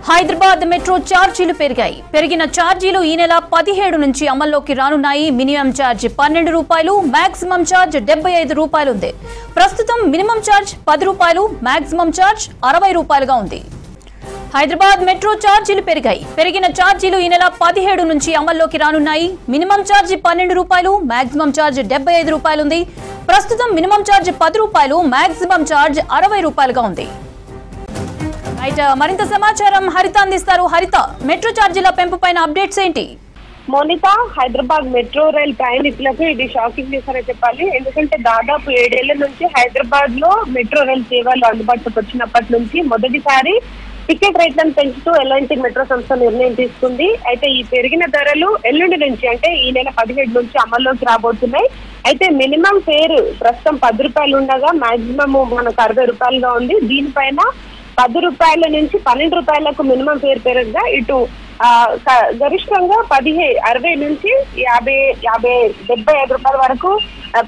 Hyderabad metro ఛార్జీలు పెరిగాయి. పెరిగిన ఛార్జీలు ఈ నెల 17 నుంచి అమల్లోకి రానున్నాయి. మినిమం ఛార్జ్ 12 రూపాయలు, మాక్సిమం ఛార్జ్ 75 రూపాయలు ఉంది. ప్రస్తుతం మినిమం ఛార్జ్ 10 రూపాయలు, మాక్సిమం ఛార్జ్ 60 రూపాయలుగా ఉంది. హైదరాబాద్ మెట్రో ఛార్జీలు పెరిగాయి. పెరిగిన ఛార్జీలు ఈ నెల 17 నుంచి అమల్లోకి రానున్నాయి. మినిమం ఛార్జ్ 12 రూపాయలు, మాక్సిమం ఛార్జ్ 75 రూపాయలు ఉంది. ప్రస్తుతం మినిమం ఛార్జ్ 10 రూపాయలు, మాక్సిమం ఛార్జ్ 60 రూపాయలుగా ఉంది. మరింత సమాచారం హరిత అందిస్తారు. హరిత, మెట్రో ఛార్జీల పెంపుపైన అప్డేట్స్ ఏంటి? మోనిత, హైదరాబాద్ మెట్రో రైల్ ప్రయాణికులకు ఇది షాకింగ్ న్యూస్ అనే చెప్పాలి. ఎందుకంటే దాదాపు 7 ఏళ్ల నుంచి హైదరాబాద్ లో మెట్రో రైల్ సేవలు అందుబాటులోకి వచ్చినప్పటి నుంచి మొదటిసారి టికెట్ రేట్లను పెంచుతూ ఎల్ఎన్టీ మెట్రో సంస్థ నిర్ణయం తీసుకుంది. అయితే ఈ పెరిగిన ధరలు ఎల్లుండి నుంచి అంటే ఈ నెల 17 నుంచి అమల్లోకి రాబోతున్నాయి. అయితే మినిమం ఫేర్ ప్రస్తుతం 10 రూపాయలు ఉండగా మాక్సిమం మనకు 60 రూపాయలుగా ఉంది. దీనిపైన 10 రూపాయల నుంచి 12 రూపాయలకు మినిమం ఫేర్ పెరగగా ఇటు గరిష్టంగా 60 నుంచి 75 రూపాయల వరకు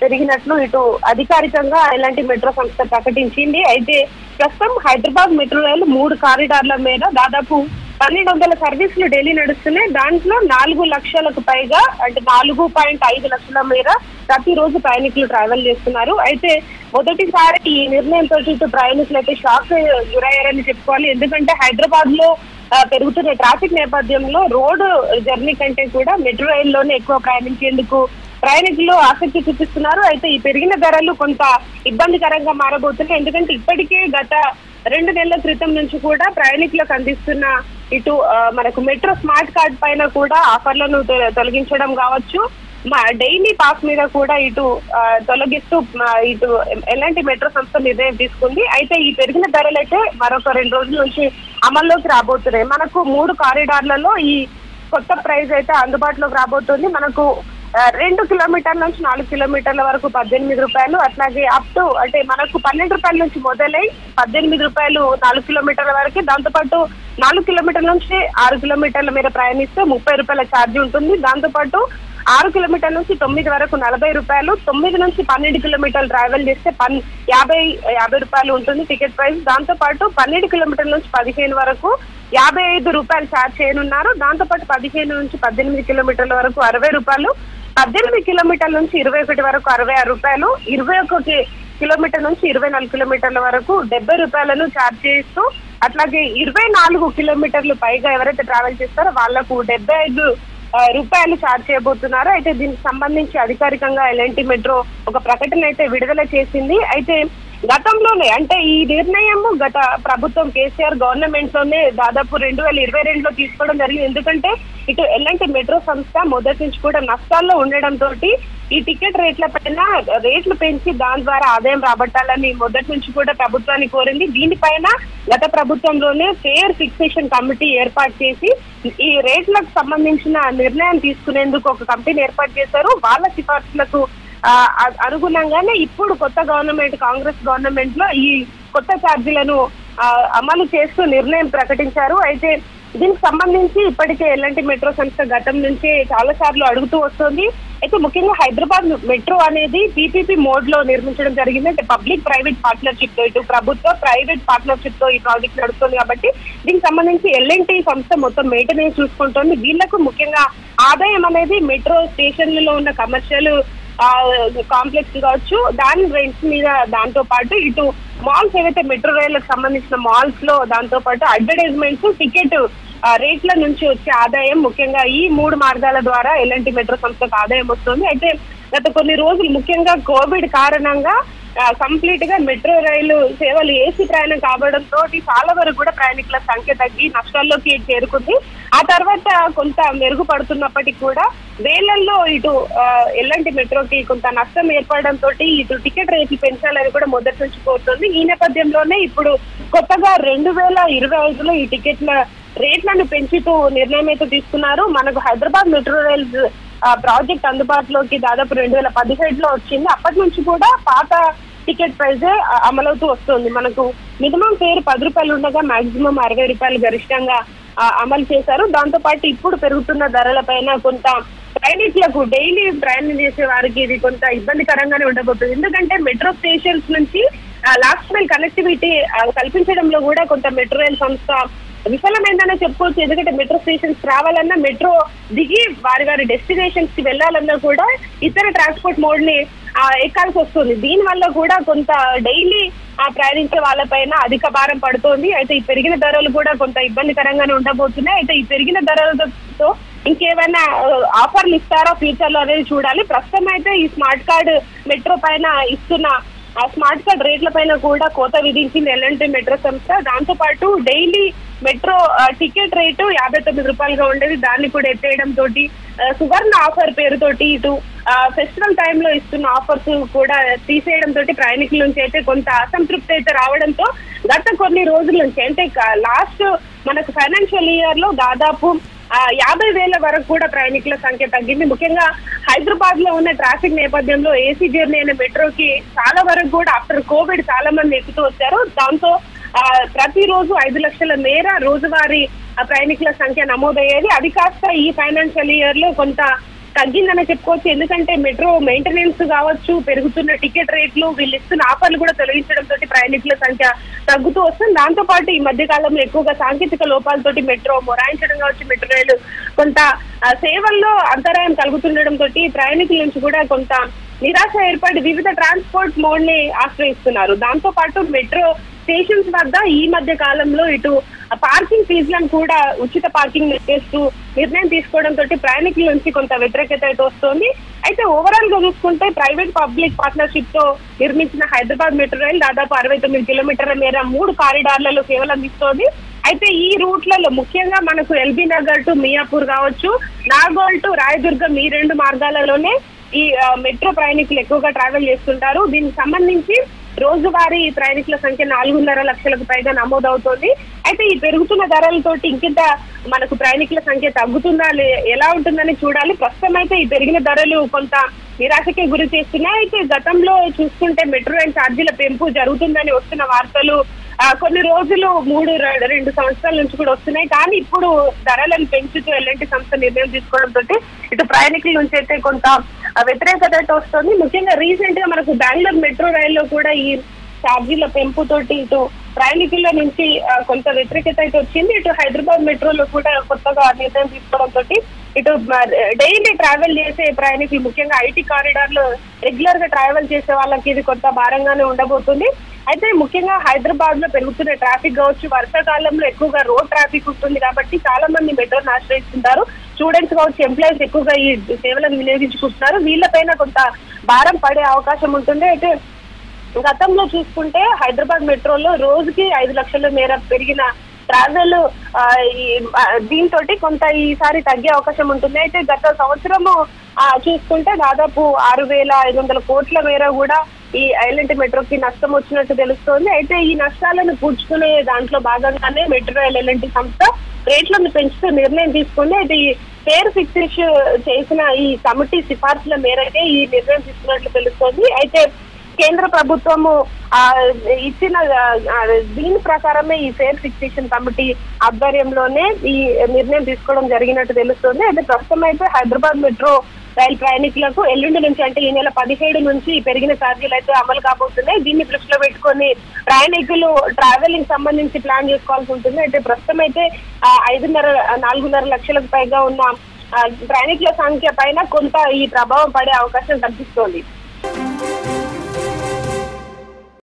పెరిగినట్లు ఇటు అధికారికంగా ఎలాంటి మెట్రో సంస్థ ప్రకటించింది. అయితే ప్రస్తుతం హైదరాబాద్ మెట్రో రైలు 3 కారిడార్ల మీద దాదాపు 1200 సర్వీసులు డైలీ నడుస్తున్నాయి. దాంట్లో 4 లక్షలకు పైగా అంటే 4.5 లక్షల మేర ప్రతిరోజు ప్రయాణికులు ట్రావెల్ చేస్తున్నారు. అయితే మొదటిసారి ఈ నిర్ణయంతో ఇటు ప్రయాణికులు అయితే షాక్ గురయ్యారని చెప్పుకోవాలి. ఎందుకంటే హైదరాబాద్ లో పెరుగుతున్న ట్రాఫిక్ నేపథ్యంలో రోడ్డు జర్నీ కంటే కూడా మెట్రో రైల్లోనే ఎక్కువ ప్రయాణించేందుకు ప్రయాణికులు ఆసక్తి చూపిస్తున్నారు. అయితే ఈ పెరిగిన ధరలు కొంత ఇబ్బందికరంగా మారబోతున్నాయి. ఎందుకంటే ఇప్పటికే గత 2 నెలల క్రితం నుంచి కూడా ప్రయాణికులకు అందిస్తున్న ఇటు మనకు మెట్రో స్మార్ట్ కార్డ్ పైన కూడా ఆఫర్లను తొలగించడం కావచ్చు, డైలీ పాస్ మీద కూడా ఇటు తొలగిస్తూ ఇటు ఎలాంటి మెట్రో సంస్థ నిర్ణయం తీసుకుంది. అయితే ఈ పెరిగిన ధరలు అయితే మరొక 2 రోజుల నుంచి అమల్లోకి రాబోతున్నాయి. మనకు 3 కారిడార్లలో ఈ కొత్త ప్రైస్ అయితే అందుబాటులోకి రాబోతుంది. మనకు 2 కిలోమీటర్ల నుంచి 4 కిలోమీటర్ల వరకు 18 రూపాయలు, అట్లాగే అప్ టు అంటే మనకు 12 రూపాయల నుంచి మొదలై 18 రూపాయలు 4 కిలోమీటర్ల వరకు. దాంతోపాటు 4 కిలోమీటర్ల నుంచి 6 కిలోమీటర్ల మీద ప్రయాణిస్తే 30 రూపాయల ఛార్జీ ఉంటుంది. దాంతోపాటు 6 కిలోమీటర్ల నుంచి 9 వరకు 40 రూపాయలు, 9 నుంచి 12 కిలోమీటర్లు ట్రావెల్ చేస్తే 50 రూపాయలు ఉంటుంది టికెట్ ప్రైస్. దాంతోపాటు 12 కిలోమీటర్ల నుంచి 15 వరకు 55 రూపాయలు ఛార్జ్ చేయనున్నారు. దాంతోపాటు 15 నుంచి 18 కిలోమీటర్ల వరకు 60 రూపాయలు, 18 కిలోమీటర్ల నుంచి 21 వరకు 66 రూపాయలు, 21 కిలోమీటర్ నుంచి 24 కిలోమీటర్ల వరకు 70 రూపాయలను ఛార్జ్ చేస్తూ అట్లాగే 24 కిలోమీటర్లు పైగా ఎవరైతే ట్రావెల్ చేస్తారో వాళ్లకు 75 రూపాయలు ఛార్జ్ చేయబోతున్నారు. అయితే దీనికి సంబంధించి అధికారికంగా ఎల్ఎన్టీ మెట్రో ఒక ప్రకటన అయితే విడుదల చేసింది. అయితే గతంలోనే అంటే ఈ నిర్ణయం గత ప్రభుత్వం కేసీఆర్ గవర్నమెంట్ లోనే దాదాపు 2022లో తీసుకోవడం జరిగింది. ఎందుకంటే ఇటు ఎల్ఎన్టీ మెట్రో సంస్థ మొదటి నుంచి కూడా నష్టాల్లో ఉండడంతో ఈ టికెట్ రేట్ల పైన రేట్లు పెంచి దాని ద్వారా ఆదాయం రాబట్టాలని మొదటి నుంచి కూడా ప్రభుత్వాన్ని కోరింది. దీనిపైన గత ప్రభుత్వంలోనే ఫేర్ ఫిక్సేషన్ కమిటీ ఏర్పాటు చేసి ఈ రేట్లకు సంబంధించిన నిర్ణయం తీసుకునేందుకు ఒక కమిటీని ఏర్పాటు చేశారు. వాళ్ళ సిఫార్సులకు అనుగుణంగానే ఇప్పుడు కొత్త గవర్నమెంట్ కాంగ్రెస్ గవర్నమెంట్ లో ఈ కొత్త ఛార్జీలను అమలు చేస్తూ నిర్ణయం ప్రకటించారు. అయితే దీనికి సంబంధించి ఇప్పటికే ఎల్ఎన్టీ మెట్రో సంస్థ గతం నుంచి చాలా సార్లు అడుగుతూ వస్తుంది. అయితే ముఖ్యంగా హైదరాబాద్ మెట్రో అనేది పీపీపీ మోడ్ లో నిర్మించడం జరిగింది. అంటే పబ్లిక్ ప్రైవేట్ పార్ట్నర్షిప్ తో ఇటు ప్రభుత్వ ప్రైవేట్ పార్ట్నర్షిప్ తో ఈ ప్రాజెక్ట్ నడుస్తుంది. కాబట్టి దీనికి సంబంధించి ఎల్ఎన్టీ సంస్థ మొత్తం మెయింటెనెన్స్ చూసుకుంటుంది. వీళ్లకు ముఖ్యంగా ఆదాయం అనేది మెట్రో స్టేషన్లలో ఉన్న కమర్షియల్ కాంప్లెక్స్ కావచ్చు దాని రెంట్స్ మీద, దాంతో పాటు ఇటు మాల్స్ ఏవైతే మెట్రో రైళ్లకు సంబంధించిన మాల్స్ లో దాంతో పాటు అడ్వర్టైజ్మెంట్స్, టికెట్ రేట్ల నుంచి వచ్చే ఆదాయం ముఖ్యంగా ఈ 3 మార్గాల ద్వారా ఎల్ఎన్టీ మెట్రో సంస్థకు ఆదాయం వస్తుంది. అయితే గత కొన్ని రోజులు ముఖ్యంగా కోవిడ్ కారణంగా కంప్లీట్ గా మెట్రో రైలు సేవలు ఏసీ ప్రయాణం కావడంతో చాలా వరకు కూడా ప్రయాణికుల సంఖ్య తగ్గి నష్టాల్లోకి చేరుకుంది. ఆ తర్వాత కొంత మెరుగుపడుతున్నప్పటికీ కూడా వేలల్లో ఇటు ఎల్ఎన్టీ మెట్రోకి కొంత నష్టం ఏర్పడడంతో ఇటు టికెట్ రేట్లు పెంచాలని కూడా మొదటి నుంచి కోరుతుంది. ఈ నేపథ్యంలోనే ఇప్పుడు కొత్తగా 2025లో ఈ టికెట్ల రేట్లను పెంచుతూ నిర్ణయం అయితే తీసుకున్నారు. మనకు హైదరాబాద్ మెట్రో రైల్ ప్రాజెక్ట్ అందుబాటులోకి దాదాపు 2017లో వచ్చింది. అప్పటి నుంచి కూడా పాత టికెట్ ప్రైజే అమలవుతూ వస్తుంది. మనకు మినిమం ఫేర్ 10 రూపాయలు ఉండగా మాక్సిమం 60 రూపాయలు గరిష్టంగా అమలు చేశారు. దాంతో పాటు ఇప్పుడు పెరుగుతున్న ధరల పైన కొంత ప్రయాణికులకు డైలీ ప్రయాణం చేసే వారికి ఇది కొంత ఇబ్బందికరంగానే ఉండబోతుంది. ఎందుకంటే మెట్రో స్టేషన్స్ నుంచి లాస్ట్ మైల్ కనెక్టివిటీ కల్పించడంలో కూడా కొంత మెట్రో రైల్ సంస్థ విఫలమైందనే చెప్పుకోవచ్చు. ఎందుకంటే మెట్రో స్టేషన్స్ రావాలన్నా, మెట్రో దిగి వారి డెస్టినేషన్స్ కి వెళ్లాలన్నా కూడా ఇతర ట్రాన్స్పోర్ట్ మోడ్ ని ఎక్కాల్సి వస్తుంది. దీని వల్ల కూడా కొంత డైలీ ప్రయాణించే వాళ్ళపైన అధిక భారం పడుతోంది. అయితే ఈ పెరిగిన ధరలు కూడా కొంత ఇబ్బందికరంగానే ఉండబోతున్నాయి. అయితే ఈ పెరిగిన ధరలతో ఇంకేమైనా ఆఫర్లు ఇస్తారో ఫ్యూచర్ లో అనేది చూడాలి. ప్రస్తుతం అయితే ఈ స్మార్ట్ కార్డ్ మెట్రో పైన ఇస్తున్న స్మార్ట్ కార్డ్ రేట్ల పైన కూడా కోత విధించింది ఎల్ఎన్టీ మెట్రో సంస్థ. దాంతో పాటు డైలీ మెట్రో టికెట్ రేటు 59 రూపాయలుగా ఉండేది, దాన్ని కూడా ఎత్తేయడం తోటి సువర్ణ ఆఫర్ పేరుతోటి ఇటు ఫెస్టివల్ టైంలో ఇస్తున్న ఆఫర్స్ కూడా తీసేయడం తోటి ప్రయాణికుల నుంచి అయితే కొంత అసంతృప్తి అయితే రావడంతో గత కొన్ని రోజుల నుంచి అంటే లాస్ట్ మనకు ఫైనాన్షియల్ ఇయర్ లో దాదాపు 50,000 వరకు కూడా ప్రయాణికుల సంఖ్య తగ్గింది. ముఖ్యంగా హైదరాబాద్ లో ఉన్న ట్రాఫిక్ నేపథ్యంలో ఏసీ జర్నీ అయిన మెట్రోకి చాలా వరకు కూడా ఆఫ్టర్ కోవిడ్ చాలా మంది ఎక్కుతూ వచ్చారు. దాంతో ప్రతిరోజు 5 లక్షల మేర రోజువారీ ప్రయాణికుల సంఖ్య నమోదయ్యేది. అది కాస్త ఈ ఫైనాన్షియల్ ఇయర్ లో కొంత తగ్గిందని చెప్పుకోవచ్చు. ఎందుకంటే మెట్రో మెయింటెనెన్స్ కావచ్చు, పెరుగుతున్న టికెట్ రేట్లు, వీళ్ళు ఇస్తున్న ఆఫర్లు కూడా తొలగించడంతో ప్రయాణికుల సంఖ్య తగ్గుతూ వస్తుంది. దాంతో పాటు ఈ మధ్య కాలంలో ఎక్కువగా సాంకేతిక లోపాలతోటి మెట్రో మొరాయించడం కావచ్చు, మెట్రో రైలు కొంత సేవల్లో అంతరాయం కలుగుతుండడం తోటి ప్రయాణికుల నుంచి కూడా కొంత నిరాశ ఏర్పడి వివిధ ట్రాన్స్పోర్ట్ మోడ్ ని ఆశ్రయిస్తున్నారు. దాంతో పాటు మెట్రో స్టేషన్స్ వద్ద ఈ మధ్య కాలంలో ఇటు పార్కింగ్ ఫీజులను కూడా ఉచిత పార్కింగ్ చేస్తూ నిర్ణయం తీసుకోవడంతో ప్రయాణికుల నుంచి కొంత వ్యతిరేకత అయితే వస్తోంది. అయితే ఓవరాల్ గా చూసుకుంటే ప్రైవేట్ పబ్లిక్ పార్ట్నర్షిప్ తో నిర్మించిన హైదరాబాద్ మెట్రో రైలు దాదాపు 69 కిలోమీటర్ల మేర 3 కారిడార్లలో సేవలు అందిస్తోంది. అయితే ఈ రూట్లలో ముఖ్యంగా మనకు ఎల్బీ నగర్ టు మియాపూర్ కావచ్చు, నాగోల్ టు రాయదుర్గం ఈ 2 మార్గాలలోనే ఈ మెట్రో ప్రయాణికులు ఎక్కువగా ట్రావెల్ చేస్తుంటారు. దీనికి సంబంధించి రోజువారీ ప్రయాణికుల సంఖ్య 4.5 లక్షలకు పైగా నమోదవుతోంది. అయితే ఈ పెరుగుతున్న ధరలతోటి ఇంకింత మనకు ప్రయాణికుల సంఖ్య తగ్గుతుందా ఎలా ఉంటుందని చూడాలి. ప్రస్తుతం అయితే ఈ పెరిగిన ధరలు కొంత నిరాశకే గురి చేస్తున్నాయి. అయితే గతంలో చూసుకుంటే మెట్రో రైల్ ఛార్జీల పెంపు జరుగుతుందని వస్తున్న వార్తలు కొన్ని రోజులు 2 సంవత్సరాల నుంచి కూడా వస్తున్నాయి. కానీ ఇప్పుడు ధరలను పెంచుతూ ఎల్ఎన్టీ సంస్థ నిర్ణయం తీసుకోవడంతో ఇటు ప్రయాణికుల నుంచి అయితే కొంత వ్యతిరేకత వస్తుంది. ముఖ్యంగా రీసెంట్ గా మనకు బెంగళూరు మెట్రో రైల్లో కూడా ఈ ఛార్జీల పెంపుతోటి ఇటు ప్రయాణికుల నుంచి కొంత వ్యతిరేకత అయితే వచ్చింది. ఇటు హైదరాబాద్ మెట్రోలో కూడా కొత్తగా నిర్ణయం తీసుకోవడంతో ఇటు డైలీ ట్రావెల్ చేసే ప్రయాణికులు ముఖ్యంగా ఐటీ కారిడార్ లో రెగ్యులర్ గా ట్రావెల్ చేసే వాళ్ళకి ఇది కొంత భారంగానే ఉండబోతుంది. అయితే ముఖ్యంగా హైదరాబాద్ లో పెరుగుతున్న ట్రాఫిక్ కావచ్చు, వర్షాకాలంలో ఎక్కువగా రోడ్ ట్రాఫిక్ ఉంటుంది కాబట్టి చాలా మంది మెట్రోని ఆశ్రయిస్తుంటారు. స్టూడెంట్స్ కావచ్చు, ఎంప్లాయీస్ ఎక్కువగా ఈ సేవలను వినియోగించుకుంటున్నారు. వీళ్ళపైన కొంత భారం పడే అవకాశం ఉంటుంది. అయితే గతంలో చూసుకుంటే హైదరాబాద్ మెట్రోలో రోజుకి 5 లక్షల మేర పెరిగిన ట్రావెల్ దీంతో కొంత ఈసారి తగ్గే అవకాశం ఉంటుంది. అయితే గత సంవత్సరము చూసుకుంటే దాదాపు 6,500 కోట్ల మేర కూడా ఈ ఎల్ఎన్టీ మెట్రోకి నష్టం వచ్చినట్టు తెలుస్తోంది. అయితే ఈ నష్టాలను పూడ్చుకునే దాంట్లో భాగంగానే మెట్రో ఎల్ఎన్టీ సంస్థ రేట్లను పెంచుతూ నిర్ణయం తీసుకుంది. అయితే ఈ ఫేర్ ఫిక్స్ చేసిన ఈ కమిటీ సిఫార్సుల మేరకే ఈ నిర్ణయం తీసుకున్నట్లు తెలుస్తోంది. అయితే కేంద్ర ప్రభుత్వము ఇచ్చిన దీని ప్రకారమే ఈ ఫేర్ ఫిక్సేషన్ కమిటీ ఆధ్వర్యంలోనే ఈ నిర్ణయం తీసుకోవడం జరిగినట్టు తెలుస్తుంది. అయితే ప్రస్తుతం అయితే హైదరాబాద్ మెట్రో రైలు ప్రయాణికులకు ఎల్లుండి నుంచి అంటే ఈ నెల 17 నుంచి పెరిగిన ఛార్జీలు అయితే అమలు కాబోతున్నాయి. దీన్ని దృష్టిలో పెట్టుకొని ప్రయాణికులు ట్రావెలింగ్ సంబంధించి ప్లాన్ చేసుకోవాల్సి ఉంటుంది. అయితే ప్రస్తుతం అయితే 4.5 లక్షలకు పైగా ఉన్న ప్రయాణికుల సంఖ్య పైన కొంత ఈ ప్రభావం పడే అవకాశం కనిపిస్తోంది.